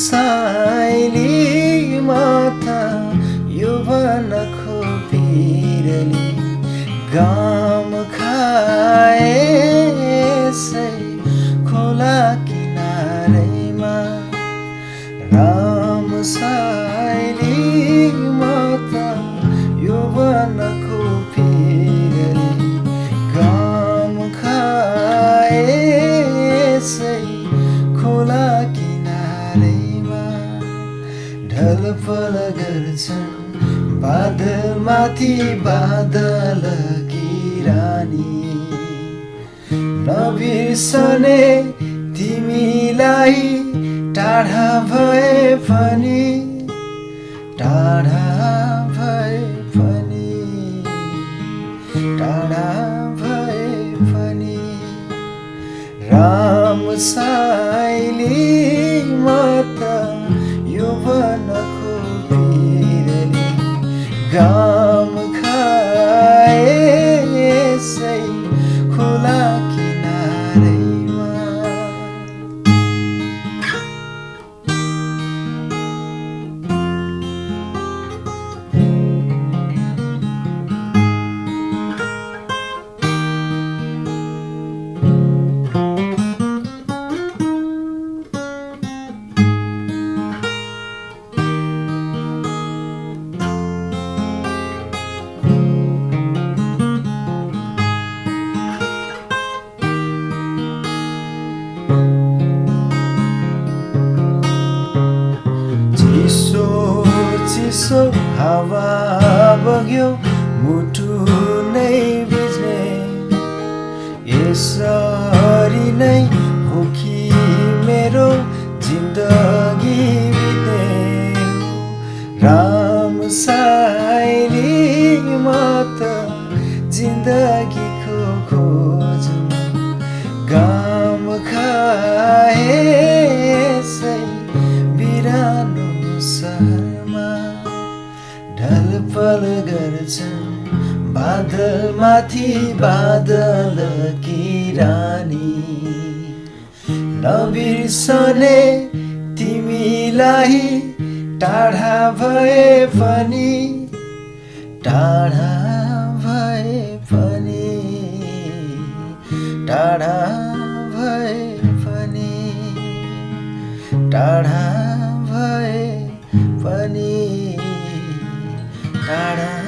साइली माता यौवन खोपिरली गाम खाए से खोला किनारेमा राम साइली माता यौवन खोपिरली गाम खाए से खोला किनारेमा ढलफल गर्छन् बादलमाथि बादल किरानी नबिर्सने तिमीलाई टाढा भए पनि टाढा भए पनि टाढा भए पनि राम साइली माता यौवन खोपिरली गाम खाए से खोला किनारेमा चिसो हावा बग्यो मुटु नै बिज्ने यसरी नै हो कि मेरो जिन्दगी बित्ने राम साइली माता जिन्दगीको खोजमा गाम खाए से बिरानो सहरमा ढलफल गर्छन् बादलमाथि बादल किरानी नबिर्सने तिमीलाई टाढा भए पनि टाढा भए पनि टाढा भए पनि टाढा भए पनि टाढा